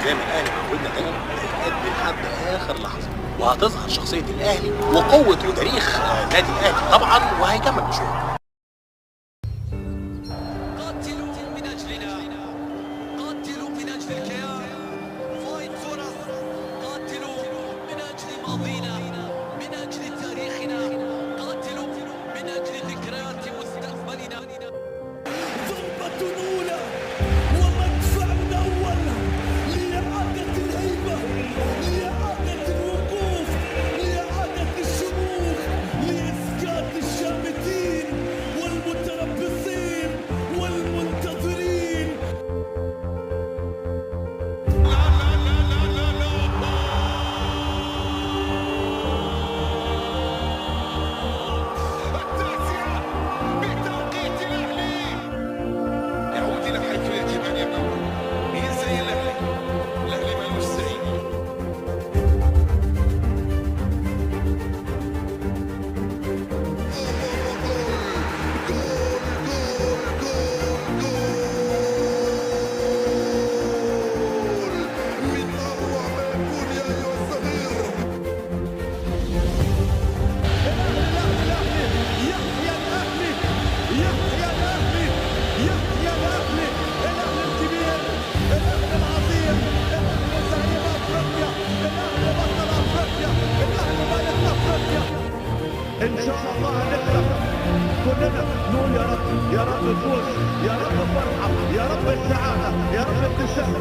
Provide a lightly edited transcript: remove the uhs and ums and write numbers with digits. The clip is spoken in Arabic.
زي ما الاهلي معودنا دايما هتأدي لحد اخر لحظه، وهتظهر شخصيه الاهلي وقوه وتاريخ نادي الاهلي طبعا، وهيكمل مشواره. قاتلوا من اجلنا، قاتلوا من اجل الكيان، فايت فور اس، قاتلوا من اجل ماضينا، من اجل تاريخنا، قاتلوا من اجل ذكريات مستقبلنا. ضربة أولى ومدفع أول لإعادة الهيبة، لإعادة الوقوف، لإعادة الشموخ، لإسكات الشامتين والمتربصين والمنتظرين. التاسعة بتوقيت الأهلي يعود إلى حيث يجب أن يكون. مين زي الأهلي؟ الأهلي مالوش زي. من أروع ما يكون يا أيها الصغير. يحيى الأهلي، يحيى الأهلي، يحيى الأهلي، الأهلي الكبير، الأهلي العظيم، الأهلي زعيم أفريقيا، الأهلي بطل أفريقيا، الأهلي ملك أفريقيا. إن شاء الله هنكسب كلنا، نقول يا رب، يا رب فوز، يا رب فرحة، يا رب السعادة، يا رب ابتسامة.